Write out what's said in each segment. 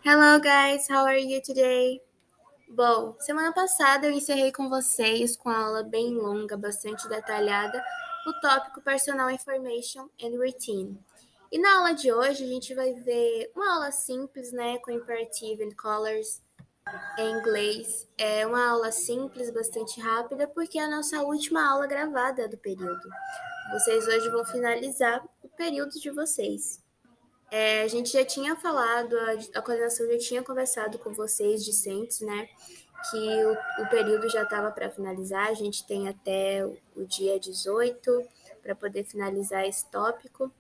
Hello guys, how are you today? Bom, semana passada eu encerrei com vocês com a aula bem longa, bastante detalhada, o tópico Personal Information and Routine. E na aula de hoje a gente vai ver uma aula simples, né, com Imperative and Colors em inglês. É uma aula simples, bastante rápida, porque é a nossa última aula gravada do período. Vocês hoje vão finalizar o período de vocês. A gente já tinha falado, a coordenação já tinha conversado com vocês, discentes, né? Que o período já estava para finalizar, a gente tem até o dia 18 para poder finalizar esse tópico.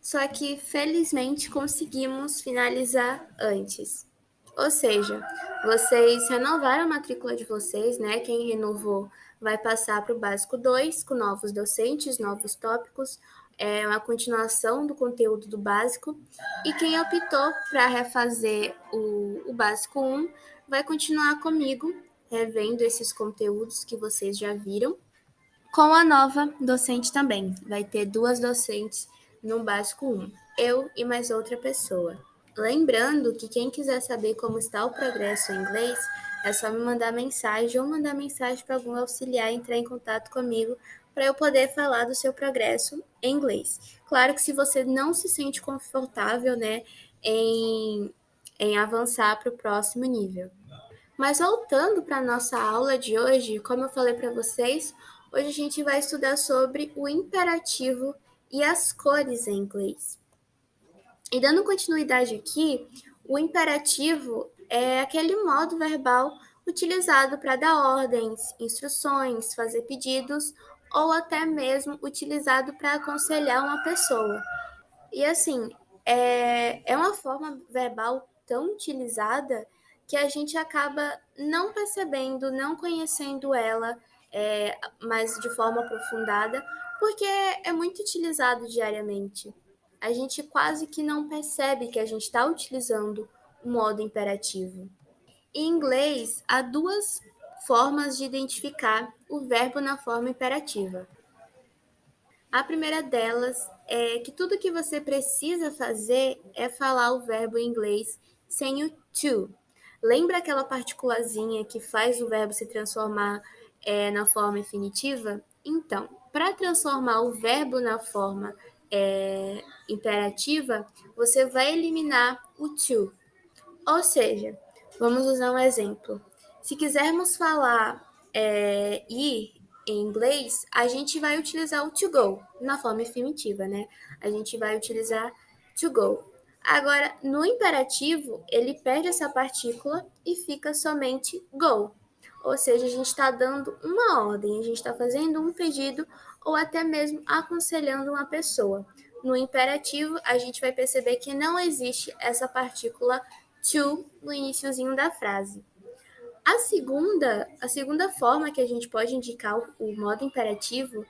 Só que, felizmente, conseguimos finalizar antes. Ou seja, vocês renovaram a matrícula de vocês, né? Quem renovou vai passar para o básico 2, com novos docentes, novos tópicos, é uma continuação do conteúdo do básico. E quem optou para refazer o básico 1 vai continuar comigo, revendo esses conteúdos que vocês já viram, com a nova docente também. Vai ter 2 docentes no básico 1, eu e mais outra pessoa. Lembrando que quem quiser saber como está o progresso em inglês, é só me mandar mensagem ou mandar mensagem para algum auxiliar entrar em contato comigo para eu poder falar do seu progresso em inglês. Claro que se você não se sente confortável, né, em avançar para o próximo nível. Mas voltando para a nossa aula de hoje, como eu falei para vocês, hoje a gente vai estudar sobre o imperativo e as cores em inglês. E dando continuidade aqui, o imperativo é aquele modo verbal utilizado para dar ordens, instruções, fazer pedidos ou até mesmo utilizado para aconselhar uma pessoa. E assim, é uma forma verbal tão utilizada que a gente acaba não percebendo, não conhecendo ela mais de forma aprofundada, porque é muito utilizado diariamente. A gente quase que não percebe que a gente está utilizando o modo imperativo. Em inglês, há 2 formas de identificar o verbo na forma imperativa. A primeira delas é que tudo que você precisa fazer é falar o verbo em inglês sem o to. Lembra aquela partículazinha que faz o verbo se transformar na forma infinitiva? Então, para transformar o verbo na forma imperativa, você vai eliminar o to. Ou seja, vamos usar um exemplo. Se quisermos falar ir em inglês, a gente vai utilizar o to go na forma infinitiva, né? A gente vai utilizar to go. Agora, no imperativo, ele perde essa partícula e fica somente go. Ou seja, a gente está dando uma ordem, a gente está fazendo um pedido ou até mesmo aconselhando uma pessoa. No imperativo, a gente vai perceber que não existe essa partícula to no iniciozinho da frase. A segunda forma que a gente pode indicar o modo imperativo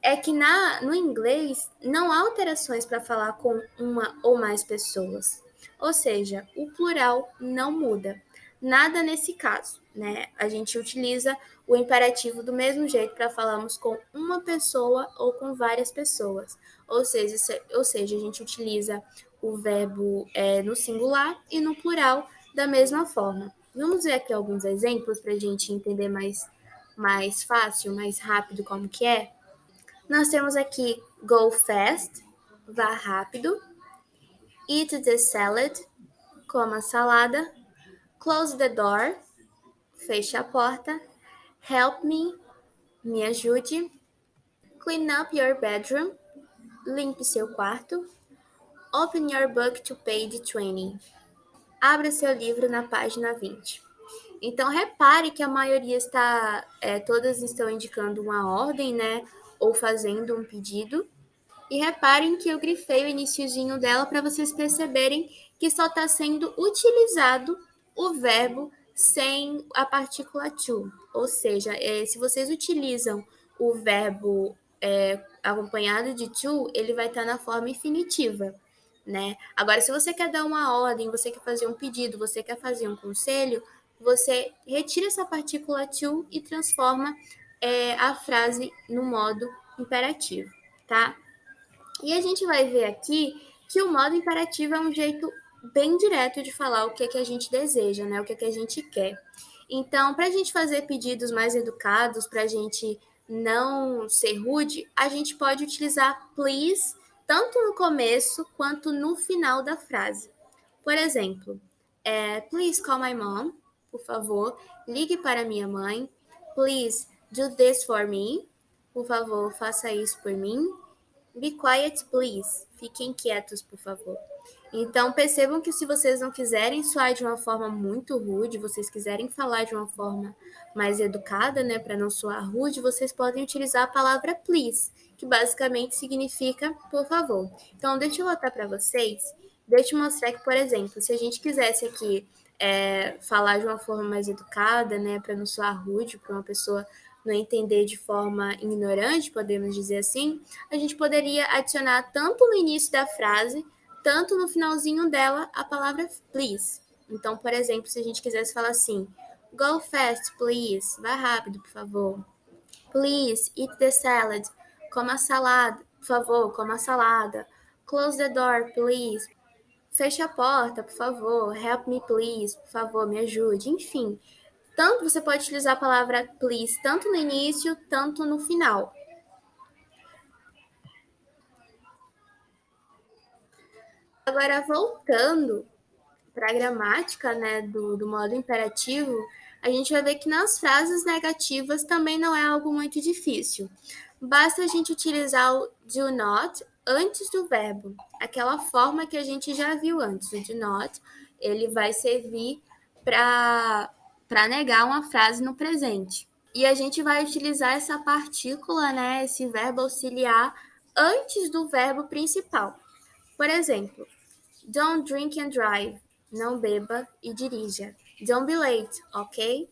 é que no inglês não há alterações para falar com uma ou mais pessoas. Ou seja, o plural não muda. Nada nesse caso, né? A gente utiliza o imperativo do mesmo jeito para falarmos com uma pessoa ou com várias pessoas. Ou seja, a gente utiliza o verbo no singular e no plural da mesma forma. Vamos ver aqui alguns exemplos para a gente entender mais fácil, mais rápido como que é? Nós temos aqui go fast, vá rápido, eat the salad, coma a salada, close the door, feche a porta, help me ajude, clean up your bedroom, limpe seu quarto, open your book to page 20, abra seu livro na página 20. Então, repare que a maioria todas estão indicando uma ordem, né? Ou fazendo um pedido. E reparem que eu grifei o iniciozinho dela para vocês perceberem que só está sendo utilizado o verbo sem a partícula to. Ou seja, se vocês utilizam o verbo acompanhado de to, ele vai estar na forma infinitiva. Né? Agora, se você quer dar uma ordem, você quer fazer um pedido, você quer fazer um conselho, você retira essa partícula to e transforma a frase no modo imperativo, tá? E a gente vai ver aqui que o modo imperativo é um jeito bem direto de falar o que é que a gente deseja, né? O que é que a gente quer. Então, para a gente fazer pedidos mais educados, para a gente não ser rude, a gente pode utilizar please tanto no começo quanto no final da frase. Por exemplo, please call my mom, por favor, ligue para minha mãe. Please do this for me, por favor, faça isso por mim. Be quiet, please. Fiquem quietos, por favor. Então, percebam que se vocês não quiserem soar de uma forma muito rude, vocês quiserem falar de uma forma mais educada, né, para não soar rude, vocês podem utilizar a palavra please, que basicamente significa por favor. Então, deixa eu botar para vocês, deixa eu mostrar que, por exemplo, se a gente quisesse aqui falar de uma forma mais educada, né, para não soar rude, para uma pessoa não entender de forma ignorante, podemos dizer assim, a gente poderia adicionar tanto no início da frase, tanto no finalzinho dela, a palavra please. Então, por exemplo, se a gente quisesse falar assim, go fast, please, vá rápido, por favor. Please, eat the salad, coma a salada, por favor, coma a salada. Close the door, please. Feche a porta, por favor. Help me, please, por favor, me ajude. Enfim, tanto você pode utilizar a palavra please tanto no início, tanto no final. Agora, voltando para a gramática, né, do modo imperativo, a gente vai ver que nas frases negativas também não é algo muito difícil. Basta a gente utilizar o do not antes do verbo, aquela forma que a gente já viu antes. O do not, ele vai servir para negar uma frase no presente. E a gente vai utilizar essa partícula, né, esse verbo auxiliar, antes do verbo principal. Por exemplo, don't drink and drive. Não beba e dirija. Don't be late, ok?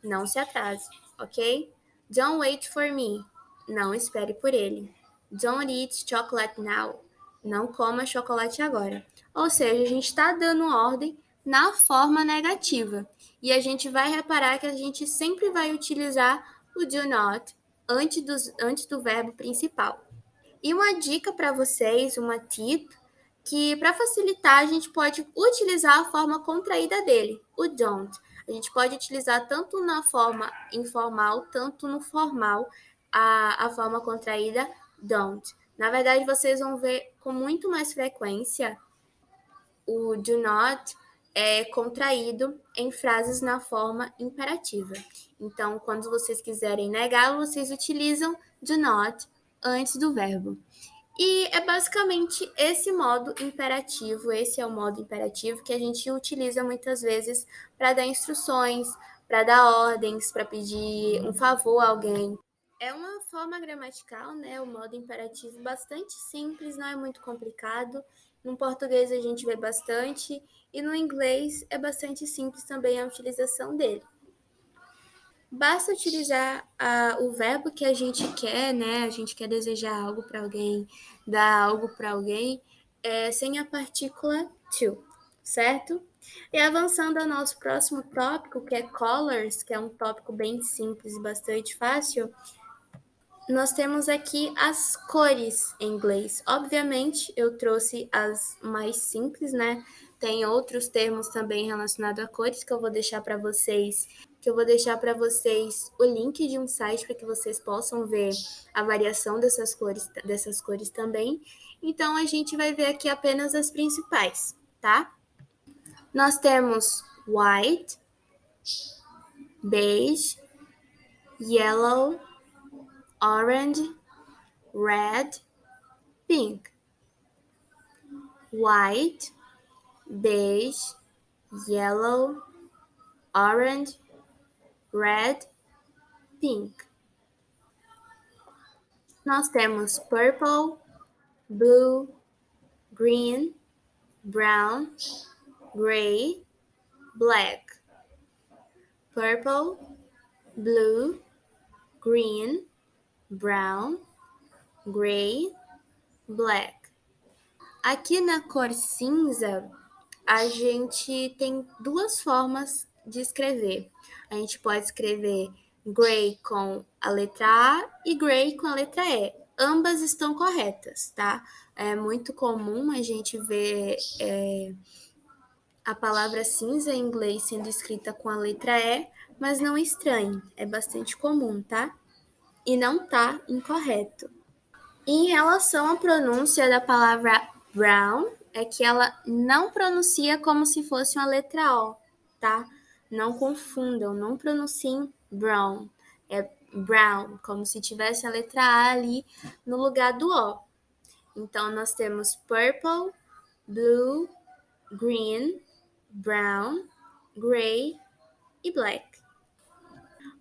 Não se atrase, ok? Don't wait for me. Não espere por ele. Don't eat chocolate now. Não coma chocolate agora. Ou seja, a gente está dando ordem na forma negativa. E a gente vai reparar que a gente sempre vai utilizar o do not antes do verbo principal. E uma dica para vocês, uma tip, que para facilitar a gente pode utilizar a forma contraída dele, o don't. A gente pode utilizar tanto na forma informal, tanto no formal, a forma contraída don't. Na verdade, vocês vão ver com muito mais frequência o do not é contraído em frases na forma imperativa. Então, quando vocês quiserem negá-lo, vocês utilizam do not antes do verbo. E é basicamente esse modo imperativo, esse é o modo imperativo que a gente utiliza muitas vezes para dar instruções, para dar ordens, para pedir um favor a alguém. É uma forma gramatical, né? O modo imperativo bastante simples, não é muito complicado. No português a gente vê bastante e no inglês é bastante simples também a utilização dele. Basta utilizar o verbo que a gente quer, né? A gente quer desejar algo para alguém, dar algo para alguém, sem a partícula to, certo? E avançando ao nosso próximo tópico, que é colors, que é um tópico bem simples e bastante fácil, nós temos aqui as cores em inglês. Obviamente, eu trouxe as mais simples, né? Tem outros termos também relacionados a cores que eu vou deixar para vocês, o link de um site para que vocês possam ver a variação dessas cores também. Então a gente vai ver aqui apenas as principais, tá? Nós temos white, beige, yellow, orange, red, pink. White, beige, yellow, orange, red, pink. Nós temos purple, blue, green, brown, gray, black. Purple, blue, green, brown, gray, black. Aqui na cor cinza, a gente tem duas formas de escrever. A gente pode escrever gray com a letra A e gray com a letra E. Ambas estão corretas, tá? É muito comum a gente ver a palavra cinza em inglês sendo escrita com a letra E, mas não estranhe, é bastante comum, tá? E não tá incorreto. Em relação à pronúncia da palavra brown, é que ela não pronuncia como se fosse uma letra O, tá? Não confundam, não pronunciem brown. É brown, como se tivesse a letra A ali no lugar do O. Então, nós temos purple, blue, green, brown, gray e black.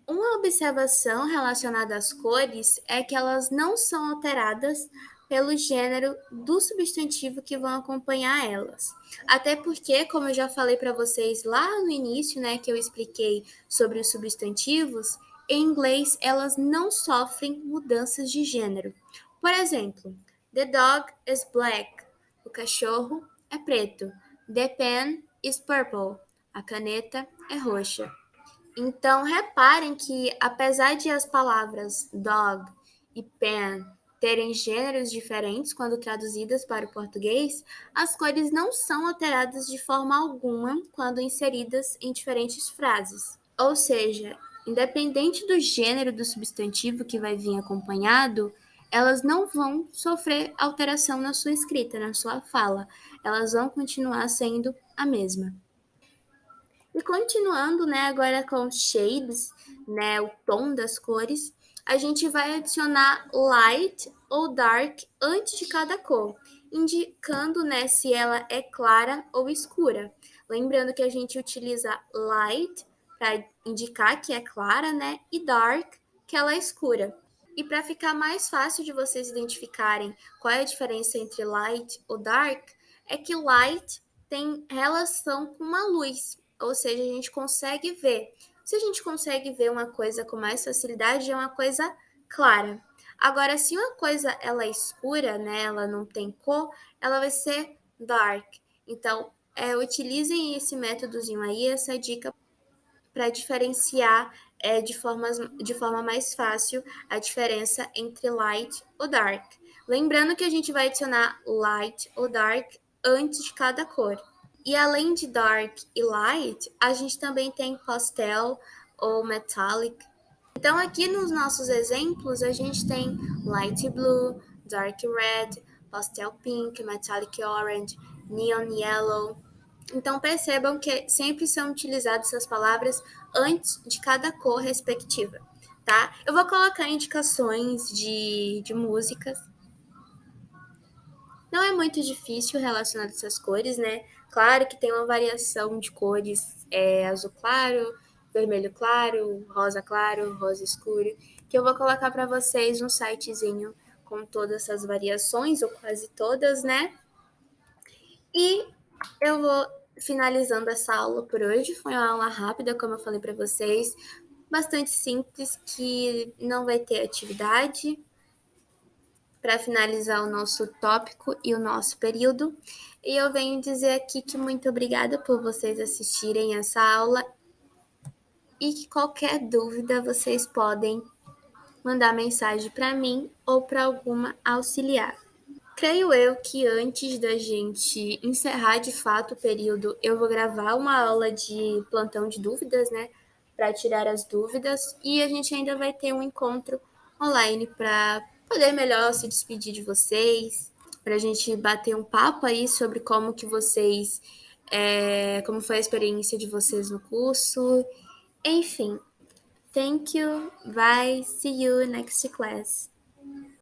Uma observação relacionada às cores é que elas não são alteradas pelo gênero do substantivo que vão acompanhar elas. Até porque, como eu já falei para vocês lá no início, né, que eu expliquei sobre os substantivos, em inglês elas não sofrem mudanças de gênero. Por exemplo, the dog is black. O cachorro é preto. The pen is purple. A caneta é roxa. Então, reparem que, apesar de as palavras dog e pen terem gêneros diferentes quando traduzidas para o português, as cores não são alteradas de forma alguma quando inseridas em diferentes frases. Ou seja, independente do gênero do substantivo que vai vir acompanhado, elas não vão sofrer alteração na sua escrita, na sua fala. Elas vão continuar sendo a mesma. E continuando, né, agora com shades, né, o tom das cores, a gente vai adicionar light ou dark antes de cada cor, indicando, né, se ela é clara ou escura. Lembrando que a gente utiliza light para indicar que é clara, né, e dark que ela é escura. E para ficar mais fácil de vocês identificarem qual é a diferença entre light ou dark, é que light tem relação com uma luz, ou seja, a gente consegue ver. Se a gente consegue ver uma coisa com mais facilidade, é uma coisa clara. Agora, se uma coisa ela é escura, né, ela não tem cor, ela vai ser dark. Então, utilizem esse métodozinho aí, essa dica para diferenciar de forma mais fácil a diferença entre light ou dark. Lembrando que a gente vai adicionar light ou dark antes de cada cor. E além de dark e light, a gente também tem pastel ou metallic. Então, aqui nos nossos exemplos, a gente tem light blue, dark red, pastel pink, metallic orange, neon yellow. Então, percebam que sempre são utilizadas essas palavras antes de cada cor respectiva, tá? Eu vou colocar indicações de músicas. Não é muito difícil relacionar essas cores, né? Claro que tem uma variação de cores, azul claro, vermelho claro, rosa escuro, que eu vou colocar para vocês um sitezinho com todas essas variações, ou quase todas, né? E eu vou finalizando essa aula por hoje. Foi uma aula rápida, como eu falei para vocês, bastante simples, que não vai ter atividade para finalizar o nosso tópico e o nosso período. E eu venho dizer aqui que muito obrigada por vocês assistirem essa aula e que qualquer dúvida vocês podem mandar mensagem para mim ou para alguma auxiliar. Creio eu que antes da gente encerrar de fato o período, eu vou gravar uma aula de plantão de dúvidas, né? Para tirar as dúvidas. E a gente ainda vai ter um encontro online para poder melhor se despedir de vocês, para a gente bater um papo aí sobre como que vocês, como foi a experiência de vocês no curso. Enfim, thank you. Bye. See you next class.